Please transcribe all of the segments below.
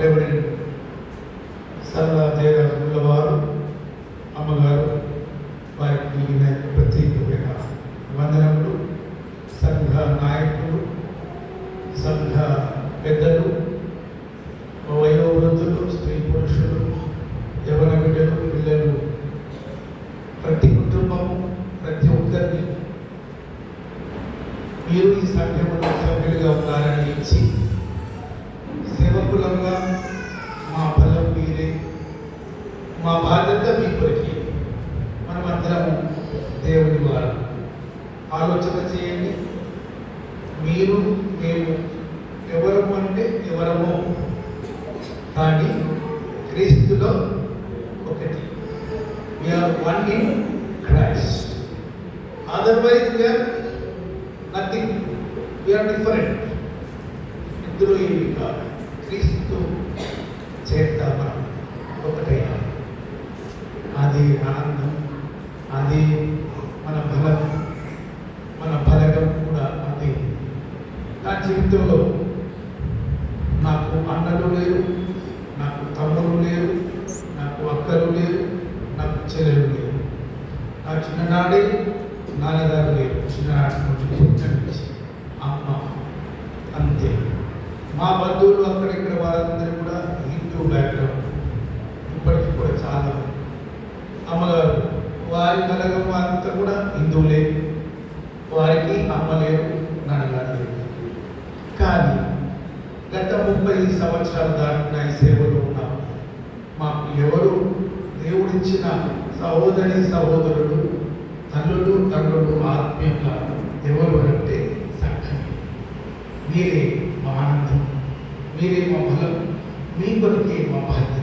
Reverend Sarala జయరాజుల వారు, అమ్మగారు, వారికి ప్రత్యేకమైన వందనములు. సంఘ నాయకులు, సంఘ పెద్దలు, వయోవృద్ధులు, స్త్రీ పురుషులు, యవన బిడ్డలు, పిల్లలు, ప్రతి కుటుంబము, ప్రతి ఒక్కరిని మీరు ఈ సంఘంలో సభ్యులుగా ఉన్నారని ఇచ్చి సేవకులంగా మా బలం మీరే, మా బాధ్యత మీ కొరికి. మనమందరము దేవుని వారు. ఆలోచన చేయండి. మీరు మేము ఎవరము అంటే ఎవరమో, కానీ క్రీస్తులో ఒకటి. We are one in Christ. Otherwise we are nothing. We are different. ఇందులో ఏమి కాదు. క్రీస్తు చేత మనం ఒకటైనా అది ఆనందం, అది మన బలం, మన బలగం కూడా అది. నా జీవితంలో నాకు అన్నలు లేరు, నాకు తమ్ముడు లేరు, నాకు అక్కలు లేరు, నాకు చెల్లెలు లేరు. నా చిన్ననాడే నాన్నగారు లేరు. చిన్ననాటి నుంచి అమ్మ అంతే. మా బంధువులు అక్కడిక్కడ వారందరూ కూడా హిందూ బ్యాక్గ్రౌండ్. ఇప్పటికీ కూడా చాలా అమ్మగారు, వారి బలగం అంతా కూడా హిందువులే. వారికి అమ్మ లేరు, నాన్నగారు లేరు. కానీ గత 30 సంవత్సరాలు దాటిన ఈ సేవలో ఉన్నాం. మాకు ఎవరు దేవుడిచ్చిన సహోదరి సహోదరుడు, తల్లులు తండ్రులు ఆత్మీయంగా ఎవరు అంటే సంఘం. మీరే మా ఆనందం, మీరే మా బలం, మీ కొరకే మా బాధ్యత.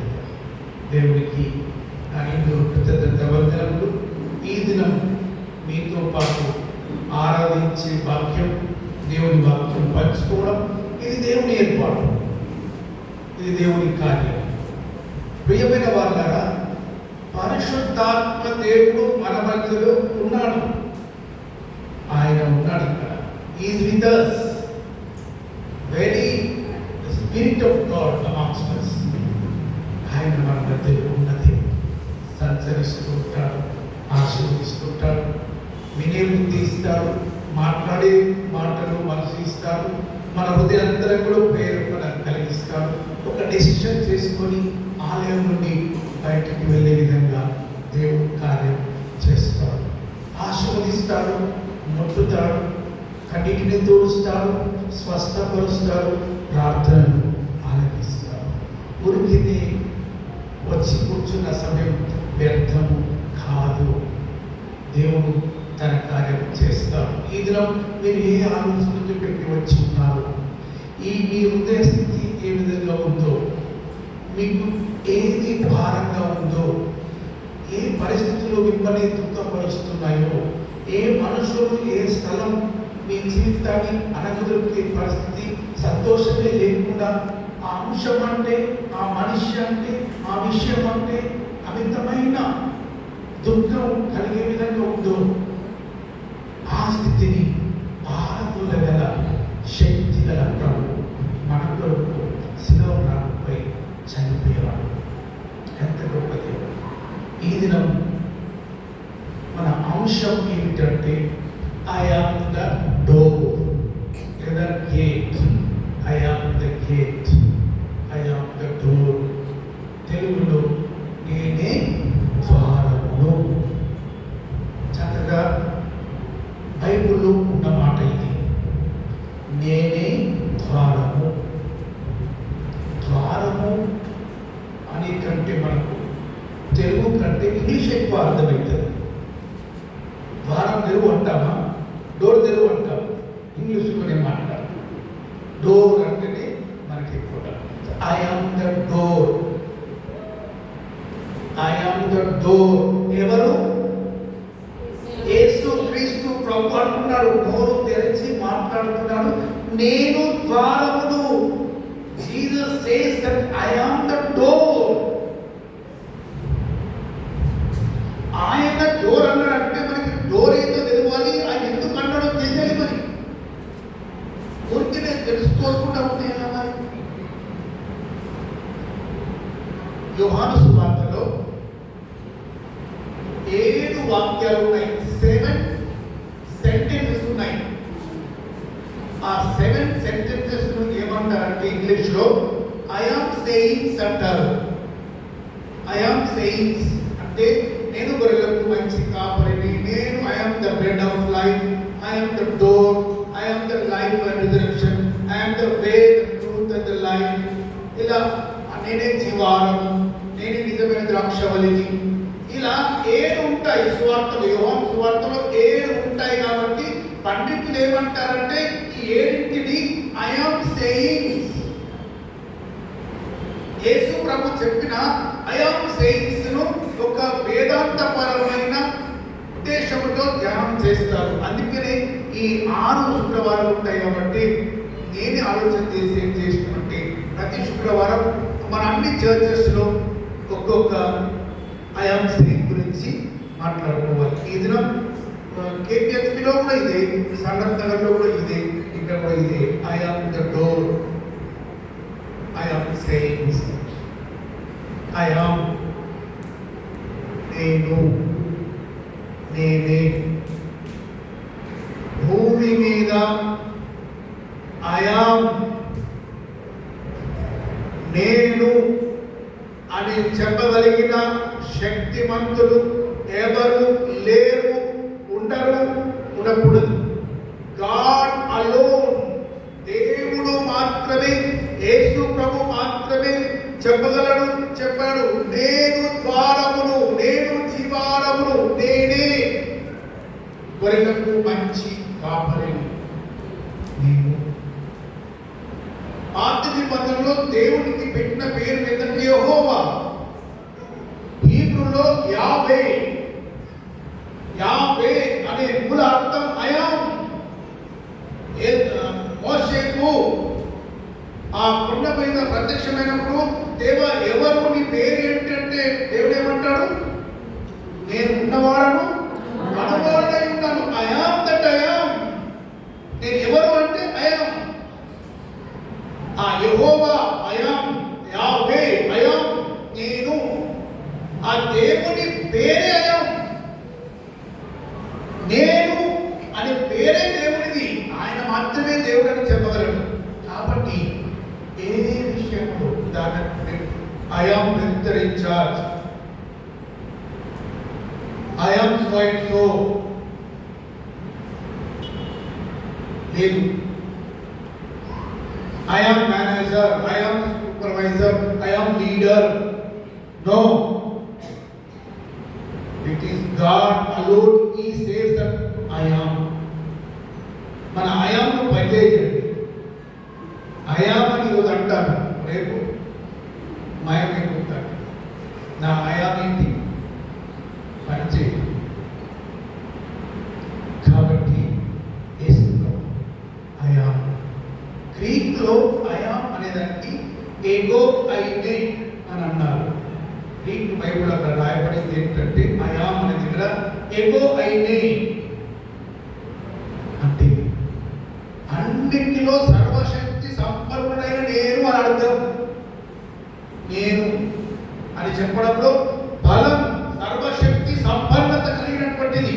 దేవుడికి నేను కృతజ్ఞత వందనములు. ఈ దినం మీతో పాటు ఆరాధించే భాగ్యం, దేవుని వాక్యం పంచుకోవడం, ఇది దేవుని ఏర్పాటు, ఇది దేవుని కార్యం. ప్రియమైన వాళ్ళారా, పరిశుద్ధాత్మ దేవుడు మన మధ్యలో ఉన్నాడు. ఆయన ఉన్నాడు ఇక్కడ. Is with us. Very spirit of God amongst us. ఆయన మన మధ్యలో ఉన్నది. సంచరిస్తూ ఉంటాడు, ఆశీర్వదిస్తుంటాడు, వినే బుద్ధి ఇస్తాడు, మాట్లాడే మాటలు మనసు ఇస్తాడు, మన హృదయంతరం కూడా ప్రేరణ కలిగిస్తాడు. ఒక డెసిషన్ చేసుకొని ఆలయం నుండి బయటికి వెళ్ళే విధంగా దేవుడు కార్యం చేస్తాడు. ఆశీర్వదిస్తాడు, ముట్టుతాడు, కన్నిటిని తోడుస్తాడు, స్వస్థపరుస్తాడు, ప్రార్థనలు ఆలకిస్తాడు. ఉరికిని వచ్చి కూర్చున్న సమయం వ్యర్థము కాదు. దేవుడు తన కార్యం చేస్తాడు. ఈ దినం మీరు ఏ ఆలోచనతో పెట్టి వచ్చి ఉన్నారు, మీ హృదయ స్థితి ఏ విధంగా ఉందో, మీకు ఏది భారంగా ఉందో, ఏ పరిస్థితుల్లో మిమ్మల్ని దుఃఖపరుస్తున్నాయో, ఏ మనుషులు, ఏ స్థలం మీ జీవితాన్ని అనగదొరికే పరిస్థితి, సంతోషమే లేకుండా ఆ అంశం అంటే, ఆ మనిషి అంటే, ఆ విషయం అంటే అమితమైన దుఃఖం కలిగే విధంగా ఉందో, ఆ స్థితిని పారదోలగల శక్తి గల ప్రభు మన కొరకు శిలువ రాళ్ళపై చనిపోయేవాడు. ఎంత గొప్ప దేవుడు! ఈ దినం మన అంశం ఏమిటంటే, I am the door, the gate. I am the gate, I am the door. తెలుగులో నేనే ద్వారమును. చక్కగా బైబిల్లో ఉన్న మాట ఇది. నేనే ద్వారము. ద్వారము అని కంటే మనకు తెలుగు కంటే ఇంగ్లీష్ ఎక్కువ అర్థమవుతుంది. ద్వారం తెరువు అంటామా, డోర్ తెరువు అంటాము. ఇంగ్లీష్లో నేను మాట్లాడతాను. డోర్ అంటేనే మనకి ఎక్కువ. I am the door, I am the door. ఎవరు? యేసు క్రీస్తు ప్రభు అంటున్నాడు. నోరు తెరిచి మాట్లాడుతున్నాడు, నేను ద్వారమును. Jesus says that I am the door. ఆయన డోర్ అన్నాడంటే మనకి డోర్ ఏదో తెలియాలి. ఆయన ఎందుకు అన్నాడో తెలియాలి. మరి ఊరికి నేను తెలుసుకోకుండా ఉంటే ఎలా? మరి యోహాను సువార్తలో 7 వాక్యాలు ఉన్నాయి, 7 సెంటెన్సెస్ ఉన్నాయి. ఆ 7 సెంటెన్సెస్ ను ఏమంటారంటే ఇంగ్లీష్ లో ఐ యామ్ సేయింగ్స్ అంటారు. ఐ యామ్ సేయింగ్స్ అంటే నేను గొర్రెలకు మంచి కాపరిని, నేను I am the bread of life, I am the door, I am the life and resurrection, I am the way, the truth and the life. ఇలా నేనే జీవారము, నేనే నిజమైన ద్రాక్షవల్లిని. ఇలా 7 ఉంటాయి సువార్తలు. యోహాను సువార్తలో 7 ఉంటాయి. కాబట్టి పండితులు ఏమంటారంటే ఈ 7ని ఐ యామ్ సేయింగ్స్. యేసు ప్రభు చెప్పిన ఐ యామ్ సేయింగ్స్ ను ఒక వేదాంతపరమైన ఉద్దేశంతో ధ్యానం చేస్తారు. అందుకనే ఈ 6 శుక్రవారాలు ఉంటాయి. కాబట్టి నేను ఆలోచన చేసి ఏం చేసినామంటే ప్రతి శుక్రవారం మన అన్ని చర్చెస్ లో ఒక్కొక్క ఐ యామ్ సేయింగ్ గురించి మాట్లాడుకోవాలి. ఈ దినం కేపీహెచ్పిలో కూడా ఇదే, సంగత్ నగర్లో కూడా ఇదే, ఇక్కడ కూడా ఇదే. I am the door, I am sayings. I am నేను, నేనే. భూమి మీద ఐ యామ్ నేను అని చెప్పగలిగిన శక్తిమంతులు ఎవరు లేరు, ఉండరు, ఉండకూడదు. గాడ్ అలోన్, దేవుడు మాత్రమే, యేసు ప్రభు మాత్రమే చెప్పగలడు. చెప్పాడు, నేను ద్వారమును, నేను జీవారమును, నేనే గొర్రెలకు మంచి కాపరిని. నేను పాత నిబంధనలో దేవునికి పెట్టిన పేరు ఏంటంటే యెహోవా. హీబ్రూలో యావే, యావే అనే మూల అర్థం ఐ యామ్. మోషేకు ఆ కొండ మీద ప్రత్యక్షమైనప్పుడు దేవా ఎవరు నీ పేరు ఏంటంటే దేవుడు ఏమంటాడు, నేను ఉన్నవాడను, మనవాడై ఉన్నాను. I am that I am. నేను ఎవరు అంటే ఐ యామ్. ఆ యెహోవా ఐ యామ్, యావే ఐ యామ్, నేను. ఆ దేవుని పేరే ఐ యామ్. నేను అనే పేరే దేవునిది. ఆయన మాత్రమే దేవుడు అని చెప్పగలడు. కాబట్టి ఏ విషయంలో ఉదాహరణకు I am minister in charge, I am so and so లేదు. I am manager, I am supervisor, I am leader. No. It is God alone. He says that I am. మన I am ను పనిచేయండి. I am అని ఈరోజు అంటాను, రేపు మాయమైపోతాడు. నా I am ఏంటి పనిచేయండి. కాబట్టి I am. గ్రీక్ లో ఐ యామ్ అనేదానికి ఎగో ఐనే అని అన్నారు. గ్రీక్ బైబుల్ అక్కడ రాయబడింది ఏంటంటే ఐ యామ్ అనే దగ్గర ఎగో ఐనే అంటే అన్నిటిలో సర్వశక్తి సంపన్నుడైన నేను అని అర్థం. నేను అని చెప్పడంలో బలం, సర్వశక్తి సంపన్నత కలిగినటువంటిది.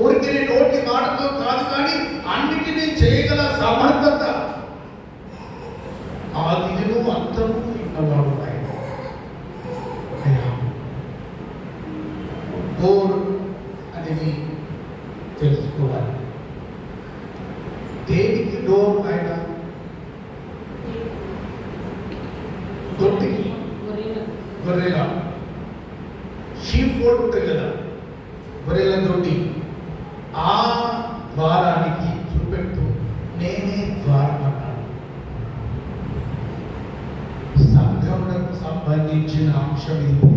ఊరికి నోటి మాటతో కాదు, కానీ అన్నిటినీ చేయగల సమర్థత. ఆదిను అంతము ఉన్నవాడు ఆయన. డోర్ అనేది తెలుసుకోవాలి. దేనికి డోర్ ఆయన? దొడ్డికి, గొర్రెల షీప్ ఫోల్డ్ ఉంటుంది కదా, గొర్రెల దొడ్డి. ఆ ద్వారానికి చూపెడుతూ నేనే ద్వారం అన్నాడు. సంఘములకు సంబంధించిన అంశం ఇది.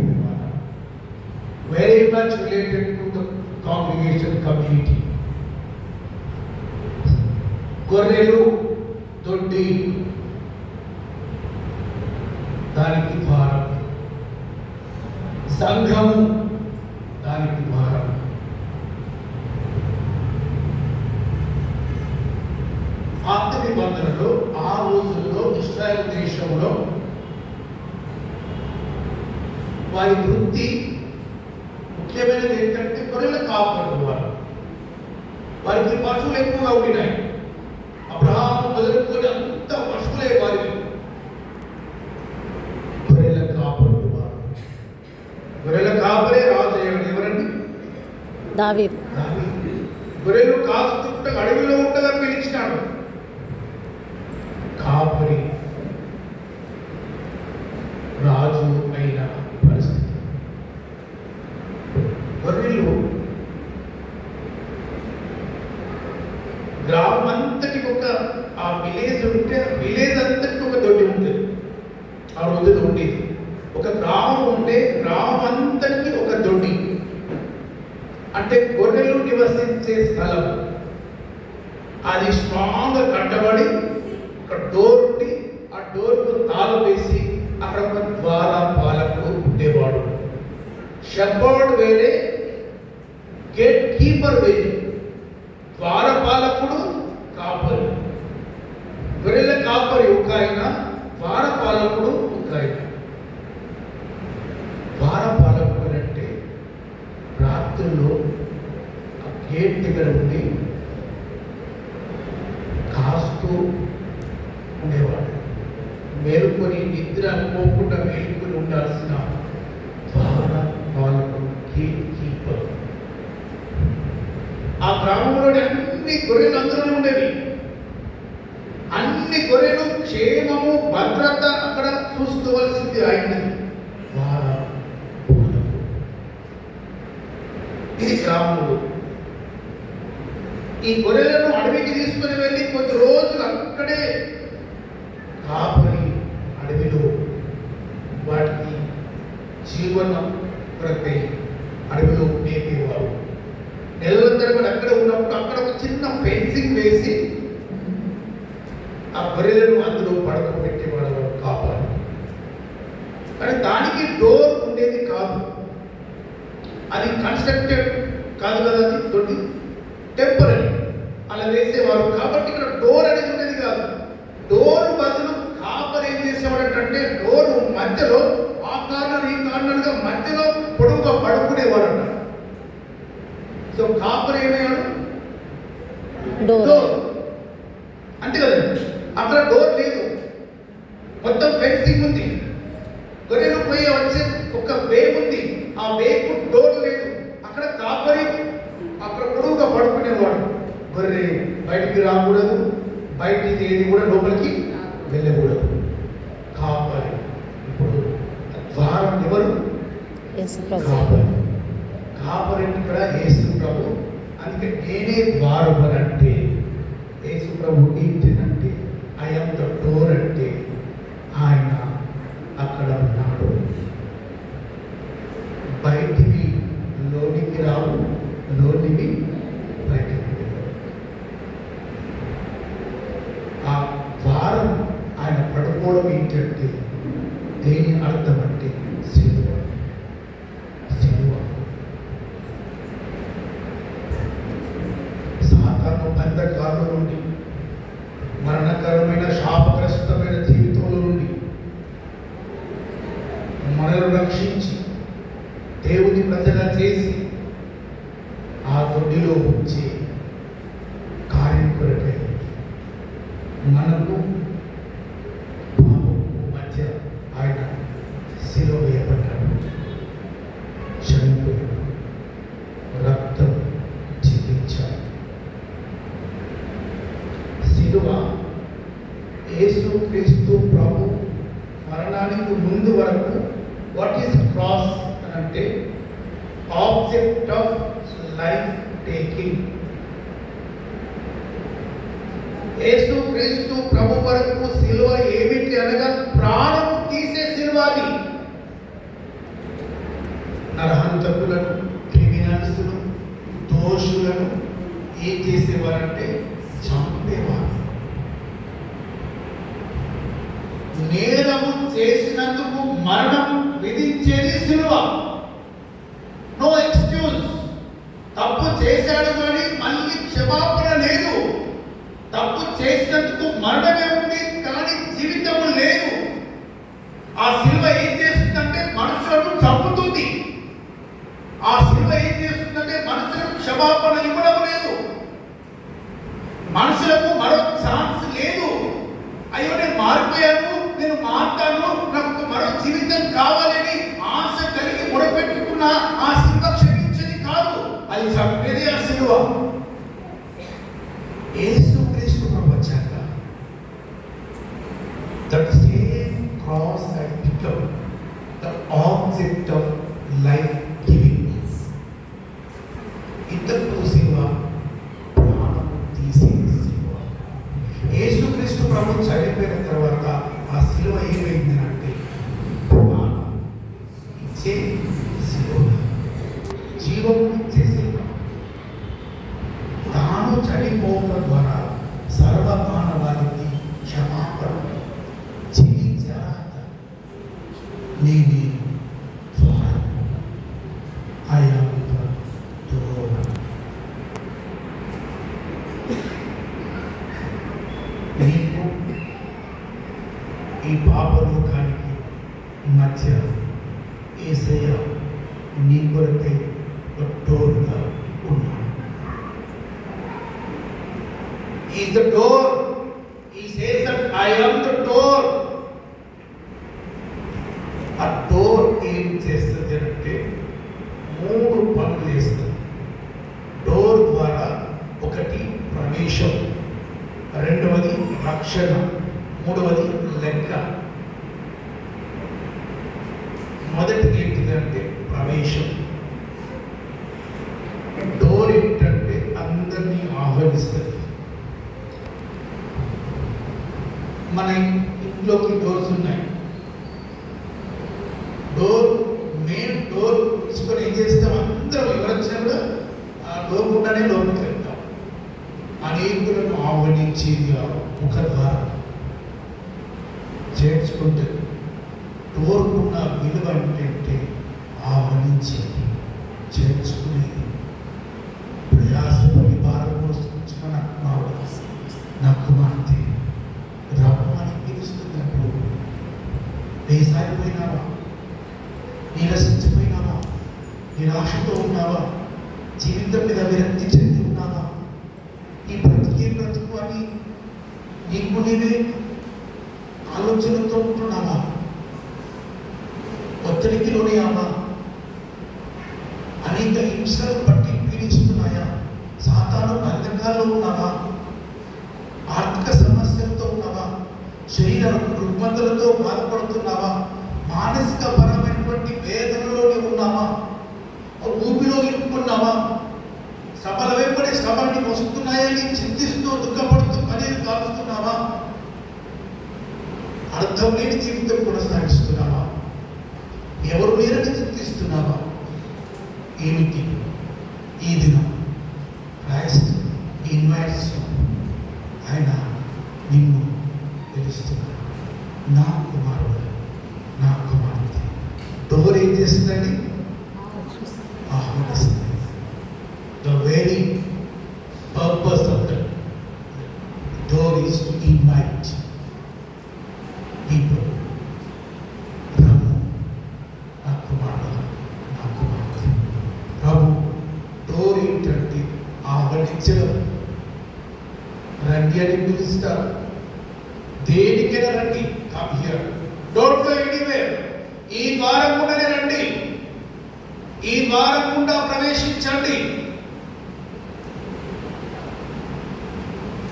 Very much related to the congregation community. గొర్రెలు దొడ్డి, దానికి ద్వారం. సంఘము దానికి ద్వారం. పాత నిబంధనలో ఆ రోజుల్లో ఇశ్రాయేల్ దేశంలో వారి వృత్తి ముఖ్యమైనది ఏంటంటే గొర్రెల కాపరులు. వారికి పశువులు ఎక్కువగా ఉండినాయి. అబ్రహాము మొదలుకొని అంత పశువులే వారికి. గొర్రెల కాపరులు వారు. గొర్రెల కాపరే రాజు అయ్యాడు. ఎవరండి? దావీదు. గొర్రెలు కాస్తుంటే అడవిలో ఉండగా పిలిచినాడు. కాపరి రాజు అయిన పరిస్థితి. గొర్రెలు గ్రామం అంతటికి ఒక ఆ విలేజ్ ఉంటే విలేజ్ అంతటికి ఒక దొడ్డి ఉంటుంది. ఆ రోజులు ఉండేది ఒక గ్రామం ఉంటే గ్రామం అంతటికి ఒక దొడ్డి, అంటే గొర్రెలు నివసించే స్థలం. అది స్ట్రాంగ్ కట్టబడి ఒక డోర్ ఉండి ఆ డోర్కు తాళం వేసి అక్కడ ఒక ద్వారపాలకుడు ఉండేవాడు. షెపర్డ్ వేరే, గేట్ కీపర్ వేరే. ద్వారపాలకుడు, కాపరి. గొర్రెల కాపరి ఒక ఆయన, ద్వారపాలకుడు ఒక ఆయన. ద్వారపాలకుడు అంటే రాత్రుల్లో ఆ గేట్ దగ్గర ఉండి కాస్తూ ఉండేవాడు. మేలుకొని నిద్ర పోకుండా మేలుకొని ఉండాల్సిన ద్వారపాలకుడు, గేట్ కీపర్. ఆ గ్రామంలోని అన్ని గొర్రెలు అందులో ఉండేవి. అన్ని గొర్రెలు క్షేమము భద్రత అక్కడ చూసుకోవాల్సింది ఆయనది. ఇది గ్రామములు. ఈ గొర్రెలను అడవికి తీసుకుని వెళ్ళి కొద్ది రోజులు అక్కడే కాపరి అడవిలో వాటికి జీవనం కొరకై అడవిలో మేపేవారు. నెలల తరబడి అక్కడ ఉన్నప్పుడు అక్కడ ఒక చిన్న ఫెన్సింగ్ వేసి ఆ గొర్రెలను అందులో పడుకోబెట్టేవాడు కాపాడు. కానీ దానికి డోర్ ఉండేది కాదు. అది కన్స్ట్రక్టెడ్ కాదు కదా, అది తోటి టెంపరీ అలా వేసేవారు. కాబట్టి ఇక్కడ డోర్ అనేది ఉండేది కాదు. డోర్ బదులు కాపర్ ఏం చేసేవాడంటే డోర్ మధ్యలో ఆ కార్నర్ ఈ కార్నర్గా మధ్యలో పొడవుగా పడుకునేవారు. సో కాపర్ ఏమయ్యాడు? డోర్. అంతే కదా, అక్కడ డోర్ లేదు, మొత్తం ఫెన్సింగ్ ఉంది. గొర్రెలు పోయి వచ్చే ఒక వే ఉంది, ఆ వేకు డోర్ లేదు. అక్కడ కాపరి అక్కడ పొడవుగా పడుకునేవాడు. గొర్రె బయటికి రాకూడదు, బయటికి ఏది కూడా లోపలికి వెళ్ళకూడదు. కాపరి. ఇప్పుడు ద్వారం ఎవరు? కాపరి. కాపరి ఇక్కడ యేసు ప్రభు. అందుకే నేనే ద్వారం అంటే యేసు ప్రభు ఏంటంటే ఐ యామ్ ద డోర్ అంటే ఆయన అక్కడ ఉన్నాడు. బయటికి లోనికి రావు, లోనికి బయటికి వెళ్ళవు. ఆ ద్వారం ఆయన పడుకోవడం ఏంటంటే దేని అర్థం అంటే సిలువ. సిలువ సాతాను బంధకాల నుండి, మరణకరమైన శాపగ్రస్తమైన జీవితంలో నుండి మనల్ని రక్షించి దేవుని ప్రజగా చేసి ఆ దొడ్డిలో ఉంచి కార్యం కొరకై మనకు పాపము మధ్య ఆయన శిలువ వేయబడ్డాడు, చనిపోయాడు, రక్తం చిందించాడు. శిలువ యేసుక్రీస్తు ప్రభు మరణానికి ముందు వరకు వాట్ ఈస్ క్రాస్ అని అంటే ఆబ్జెక్ట్ ఆఫ్ లైఫ్ టేకింగ్. యేసుక్రీస్తు ప్రభు వరకు శిలువ ఏమిటి అనగా ప్రాణం తీసే శిలువ. అది నరహంతకులను, క్రిమినల్స్ను, దోషులను ఏం చేసేవారంటే చంపేవారు. నేరము చేసినందుకు మరణం విధించేది శిలువ. No excuse. తప్పు చేశాడు కానీ మళ్ళీ క్షమాపణ లేదు. తప్పు చేసినందుకు మరణమే ఉంది కానీ జీవితము లేదు. ఆ శిలువ ఏం చేస్తుందంటే మనుషులను చంపుతుంది. నేనే ద్వారం. I am the door. నీకు ఈ పాపలోకానికి మధ్య యేసయ్య నీ కొరకై ఒక డోర్గా ఉన్నాడు. He is the door. He says that I am the door. ఆ డోర్ ఏం చేస్తుంది అంటే 3 పనులు చేస్తుంది. డోర్ ద్వారా ఒకటి ప్రవేశం, రెండవది రక్షణ, మూడవది లెక్క. మొదటిది ఏంటిదంటే ప్రవేశం. డోర్ ఏంటంటే అందరినీ ఆహ్వానిస్తుంది. మన ఇంట్లోకి డోర్స్ ఉన్నాయి. మెయిన్ డోర్ తీసుకొని ఏం చేస్తాం, అందరం ఎవరు వచ్చినా కూడా ఆ డోర్ గుండానే లోపలికి వెళ్తాం. అనేకులను ఆహ్వానించేది ఆ ముఖ ద్వారా చేర్చుకుంటుంది. డోర్కున్న విలువ ఏంటంటే ఆహ్వానించేది, చేర్చుకునేది. ప్రయాసపడి భారం మోసుకొచ్చిన నా కుమార్తె రమ్మని పిలుస్తున్నప్పుడు వేసారిపోయినావా, నీరసించిపోయినావా, నిరాశతో ఉన్నావా, జీవితం మీద విరక్తి చెంది ఉన్నావా, ఈ బ్రతుకు అని నీకు నీవే ఆలోచనతో ఉంటున్నావా, ఒత్తిడికి లోనయ్యావా, అనేక హింసలు పట్టి పీడిస్తున్నాయా, సాతాను బంధకాల్లో ఉన్నావా, ఆర్థిక సమస్యలతో ఉన్నావా, శరీర రుగ్మతలతో బాధపడుతున్నావా, మానసిక పరమైనటువంటి వేదనలోనే ఉన్నావా, ఊపిలో ఇరుక్కున్నావా, సభల వెంబడి సభని వస్తున్నాయని చింతిస్తూ దుఃఖపడుతూ కనీరు కాలుస్తున్నావా, అర్థం లేని జీవితం కొనసాగిస్తున్నావా, ఎవరు లేరని చింతిస్తున్నావా, ఏమిటి ఈ దినం క్రైస్ట్ ఇన్వైట్స్ ఆయన నిన్ను పిలుస్తున్నాడు. నా కుమారుడు, నా కుమార్తె. డోర్ ఏం చేస్తుందండి? ఆహ్వానిస్తుంది. The very purpose of the door is to invite people. Ramu, నా కుమారుడు, నా కుమార్తె. ప్రభు డోర్ ఏంటంటే ఆహ్వానించడం. రండి అని పిలుస్తారు. దేనికైనా రండి. Come here, don't go anywhere. ఈ ద్వారం గుండానే రండి, ఈ ద్వారం గుండా ప్రవేశించండి.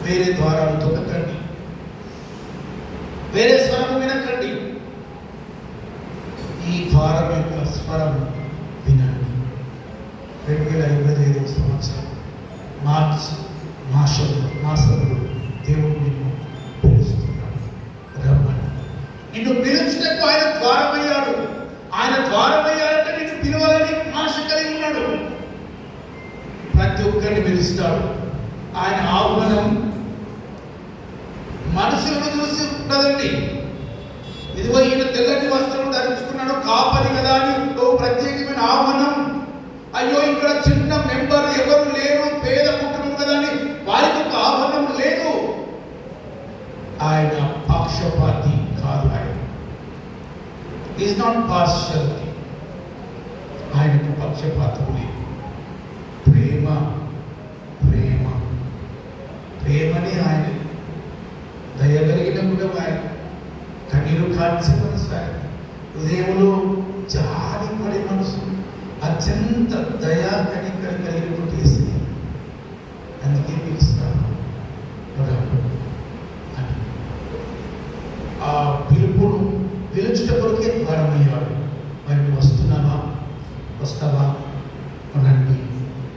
వేరే ద్వారాలు తొక్కకండి, వేరే స్వరం వినకండి. ఈ ద్వారం యొక్క స్వరం వినండి. 2025 సంవత్సరం మార్చి మాసంలో దేవుడు నిన్ను పిలుస్తున్నాడు. రమ్మని. నిన్ను పిలుచుటకు ఆయన ద్వారమయ్యాడు. ఆయన ద్వారమయ్యాడంటే నిన్ను పిలవాలని ఆశ కలిగి ఉన్నాడు. ప్రతి ఒక్కరిని పిలుస్తాడు. ఆయన ఆహ్వానం మనుషులను చూసి ఉండదండి. ఇదిగో ఈయన తెల్లటి వస్త్రం ధరించుకున్నాడు, కాపరి కదా అని ప్రత్యేకమైన ఆహ్వానం. అయ్యో ఇక్కడ చిన్న మెంబర్ ఎవరు లేరు, పేద కుటుంబం కదా అని వారికి ఒక ఆహ్వానం లేదు. ఆయన పక్షపాతి కాదు. ఆయన ఈజ్ నాట్ పార్షియల్. ఆయనకు పక్షపాతం లేదు. ప్రేమ ప్రేమ ప్రేమని ఆయన. దయగలిగిన కూడా ఆయన. కన్నీరు కార్చే మనసు ఆయన. హృదయంలో జాలి పడే మనసు, అత్యంత దయా కనికర కలిగినటువంటి యేసు. అందుకే పిలుస్తాను అని. ఆ పిలుపును పిలుచుట కొరకే ద్వారమయ్యాడు. మరి నువ్వు వస్తున్నావా? వస్తావా? రండి.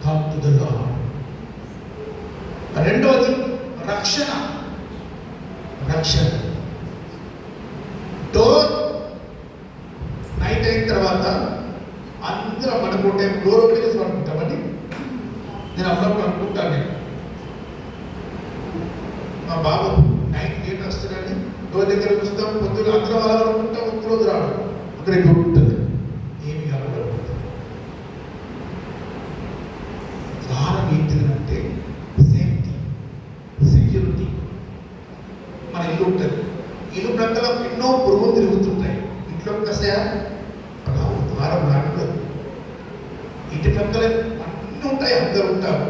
Come to the lord. రెండవది రక్షణ. రక్షణ. డోర్ నైట్ అయిన తర్వాత అందరం అనుకుంటే డోర్ ఓపెన్ చేసి అనుకుంటామని నేను అప్పుడప్పుడు అనుకుంటాను. మా బాబు నైట్ లేట్ వస్తున్నాడని డోర్ దగ్గర చూస్తాం. పొద్దున అందరం అలా అనుకుంటాం. ఒక్కరోజు రాడు. ఒకరికి ఉంటుంది, ఏమి కనబడదు. ద్వారం ఏంటిదంటే సేఫ్టీ, సెక్యూరిటీ. మన ఇల్లు ఉంటుంది, ఇల్లు ప్రక్కల ఎన్నో పురుగులు తిరుగుతుంటాయి. ఇంట్లో కసా ద్వారం లాంటిది, ఇంటి ప్రక్కల అన్నీ ఉంటాయి, అందరు ఉంటారు.